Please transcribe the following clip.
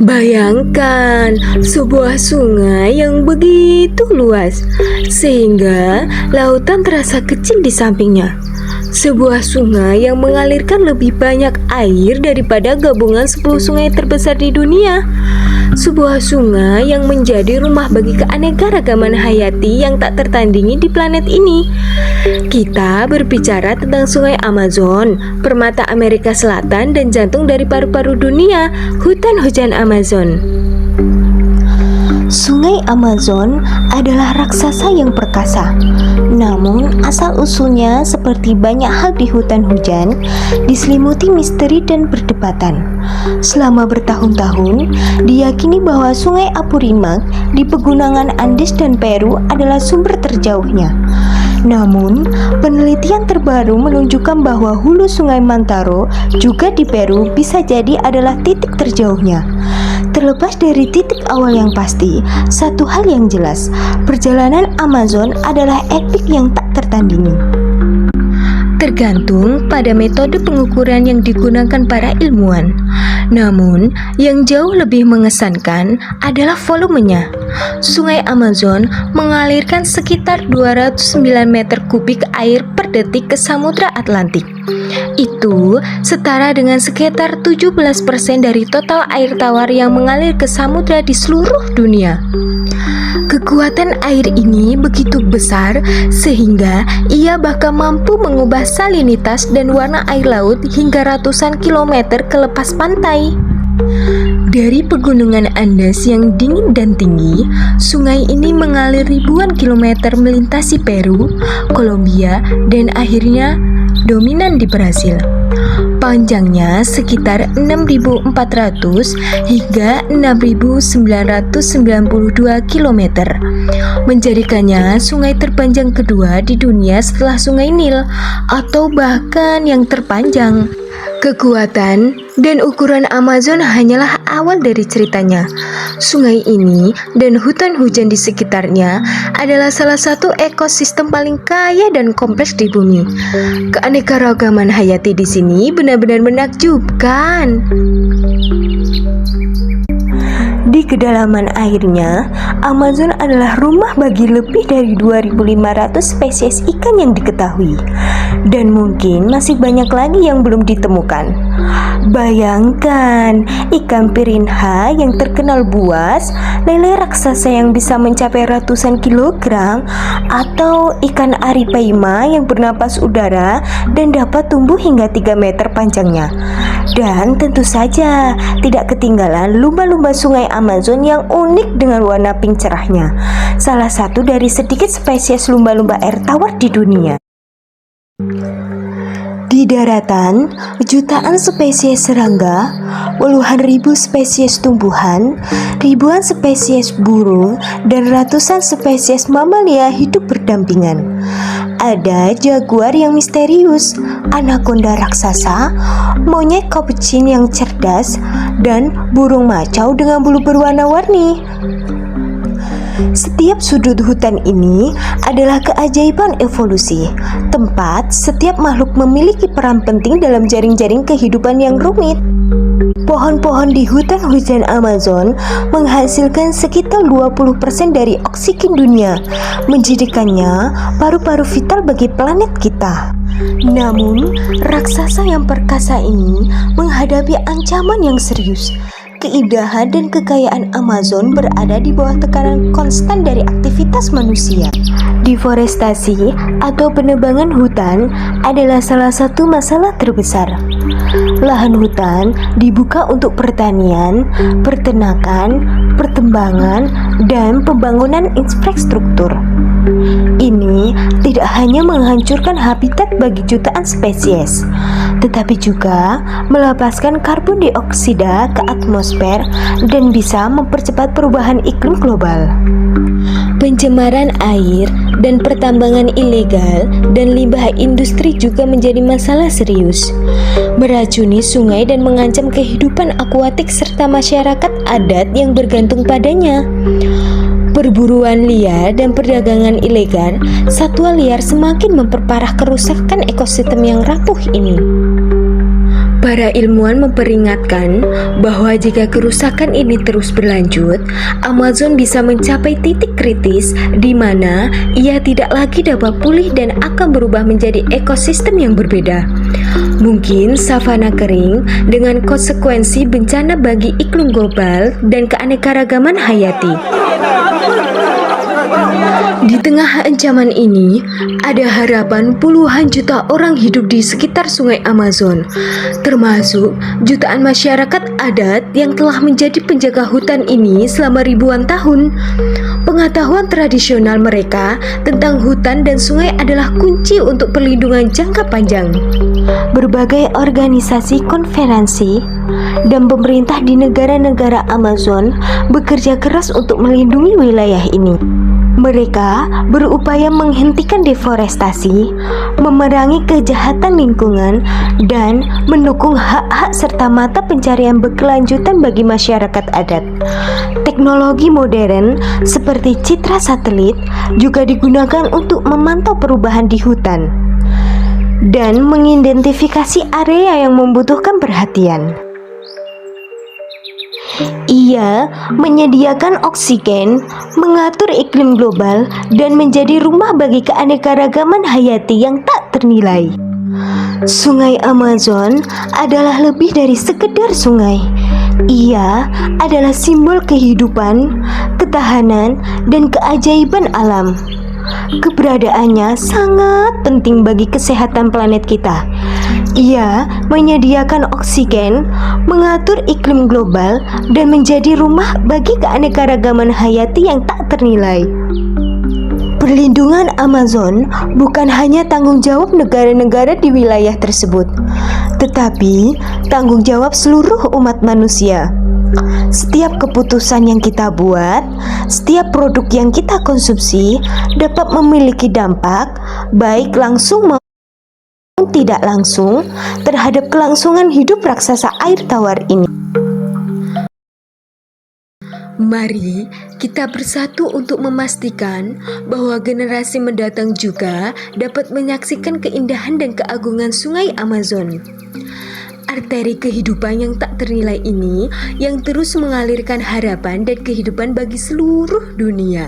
Bayangkan sebuah sungai yang begitu luas sehingga lautan terasa kecil di sampingnya. Sebuah sungai yang mengalirkan lebih banyak air daripada gabungan 10 sungai terbesar di dunia. Sebuah sungai yang menjadi rumah bagi keanekaragaman hayati yang tak tertandingi di planet ini. Kita berbicara tentang Sungai Amazon, permata Amerika Selatan dan jantung dari paru-paru dunia, hutan hujan Amazon. Sungai Amazon adalah raksasa yang perkasa. Namun, asal-usulnya seperti banyak hal di hutan hujan, diselimuti misteri dan perdebatan. Selama bertahun-tahun, diyakini bahwa Sungai Apurimac di pegunungan Andes dan Peru adalah sumber terjauhnya. Namun, penelitian terbaru menunjukkan bahwa hulu Sungai Mantaro juga di Peru bisa jadi adalah titik terjauhnya. Terlepas dari titik awal yang pasti, satu hal yang jelas, perjalanan Amazon adalah epik yang tak tertandingi. Tergantung pada metode pengukuran yang digunakan para ilmuwan. Namun, yang jauh lebih mengesankan adalah volumenya. Sungai Amazon mengalirkan sekitar 209 meter kubik air per detik ke Samudra Atlantik. Itu setara dengan sekitar 17% dari total air tawar yang mengalir ke samudra di seluruh dunia. Kekuatan air ini begitu besar sehingga ia bahkan mampu mengubah salinitas dan warna air laut hingga ratusan kilometer ke lepas pantai. Dari pegunungan Andes yang dingin dan tinggi, sungai ini mengalir ribuan kilometer melintasi Peru, Kolombia, dan akhirnya dominan di Brasil. Panjangnya sekitar 6.400 hingga 6.992 km, menjadikannya sungai terpanjang kedua di dunia setelah Sungai Nil, atau bahkan yang terpanjang. Kekuatan dan ukuran Amazon hanyalah awal dari ceritanya. Sungai ini dan hutan hujan di sekitarnya adalah salah satu ekosistem paling kaya dan kompleks di bumi. Keanekaragaman hayati di sini benar-benar menakjubkan. Di kedalaman airnya, Amazon adalah rumah bagi lebih dari 2.500 spesies ikan yang diketahui, dan mungkin masih banyak lagi yang belum ditemukan. Bayangkan, ikan piranha yang terkenal buas, lele raksasa yang bisa mencapai ratusan kilogram, atau ikan arapaima yang bernapas udara dan dapat tumbuh hingga 3 meter panjangnya. Dan tentu saja tidak ketinggalan lumba-lumba sungai Amazon yang unik dengan warna pink cerahnya, salah satu dari sedikit spesies lumba-lumba air tawar di dunia. Di daratan, jutaan spesies serangga, puluhan ribu spesies tumbuhan, ribuan spesies burung, dan ratusan spesies mamalia hidup berdampingan. Ada jaguar yang misterius, anakonda raksasa, monyet capuchin yang cerdas, dan burung macau dengan bulu berwarna-warni. Setiap sudut hutan ini adalah keajaiban evolusi, tempat setiap makhluk memiliki peran penting dalam jaring-jaring kehidupan yang rumit. Pohon-pohon di hutan hujan Amazon menghasilkan sekitar 20% dari oksigen dunia, menjadikannya paru-paru vital bagi planet kita. Namun, raksasa yang perkasa ini menghadapi ancaman yang serius. Keindahan dan kekayaan Amazon berada di bawah tekanan konstan dari aktivitas manusia. Deforestasi atau penebangan hutan adalah salah satu masalah terbesar. Lahan hutan dibuka untuk pertanian, peternakan, pertambangan, dan pembangunan infrastruktur. Ini tidak hanya menghancurkan habitat bagi jutaan spesies, tetapi juga melepaskan karbon dioksida ke atmosfer dan bisa mempercepat perubahan iklim global. Pencemaran air dan pertambangan ilegal dan limbah industri juga menjadi masalah serius, meracuni sungai dan mengancam kehidupan akuatik serta masyarakat adat yang bergantung padanya. Perburuan liar dan perdagangan ilegal satwa liar semakin memperparah kerusakan ekosistem yang rapuh ini. Para ilmuwan memperingatkan bahwa jika kerusakan ini terus berlanjut, Amazon bisa mencapai titik kritis di mana ia tidak lagi dapat pulih dan akan berubah menjadi ekosistem yang berbeda. Mungkin savana kering dengan konsekuensi bencana bagi iklim global dan keanekaragaman hayati. Di tengah ancaman ini, ada harapan puluhan juta orang hidup di sekitar sungai Amazon, termasuk jutaan masyarakat adat yang telah menjadi penjaga hutan ini selama ribuan tahun. Pengetahuan tradisional mereka tentang hutan dan sungai adalah kunci untuk perlindungan jangka panjang. Berbagai organisasi konferensi dan pemerintah di negara-negara Amazon bekerja keras untuk melindungi wilayah ini. Mereka berupaya menghentikan deforestasi, memerangi kejahatan lingkungan, dan mendukung hak-hak serta mata pencarian berkelanjutan bagi masyarakat adat. Teknologi modern seperti citra satelit juga digunakan untuk memantau perubahan di hutan dan mengidentifikasi area yang membutuhkan perhatian. Ia menyediakan oksigen, mengatur iklim global, dan menjadi rumah bagi keanekaragaman hayati yang tak ternilai. Sungai Amazon adalah lebih dari sekedar sungai. Ia adalah simbol kehidupan, ketahanan, dan keajaiban alam. Keberadaannya sangat penting bagi kesehatan planet kita. Ia menyediakan oksigen, mengatur iklim global, dan menjadi rumah bagi keanekaragaman hayati yang tak ternilai. Perlindungan Amazon bukan hanya tanggung jawab negara-negara di wilayah tersebut, tetapi tanggung jawab seluruh umat manusia. Setiap keputusan yang kita buat, setiap produk yang kita konsumsi dapat memiliki dampak baik langsung maupun tidak langsung terhadap kelangsungan hidup raksasa air tawar ini. Mari kita bersatu untuk memastikan bahwa generasi mendatang juga dapat menyaksikan keindahan dan keagungan sungai Amazon. Arteri kehidupan yang tak ternilai ini yang terus mengalirkan harapan dan kehidupan bagi seluruh dunia.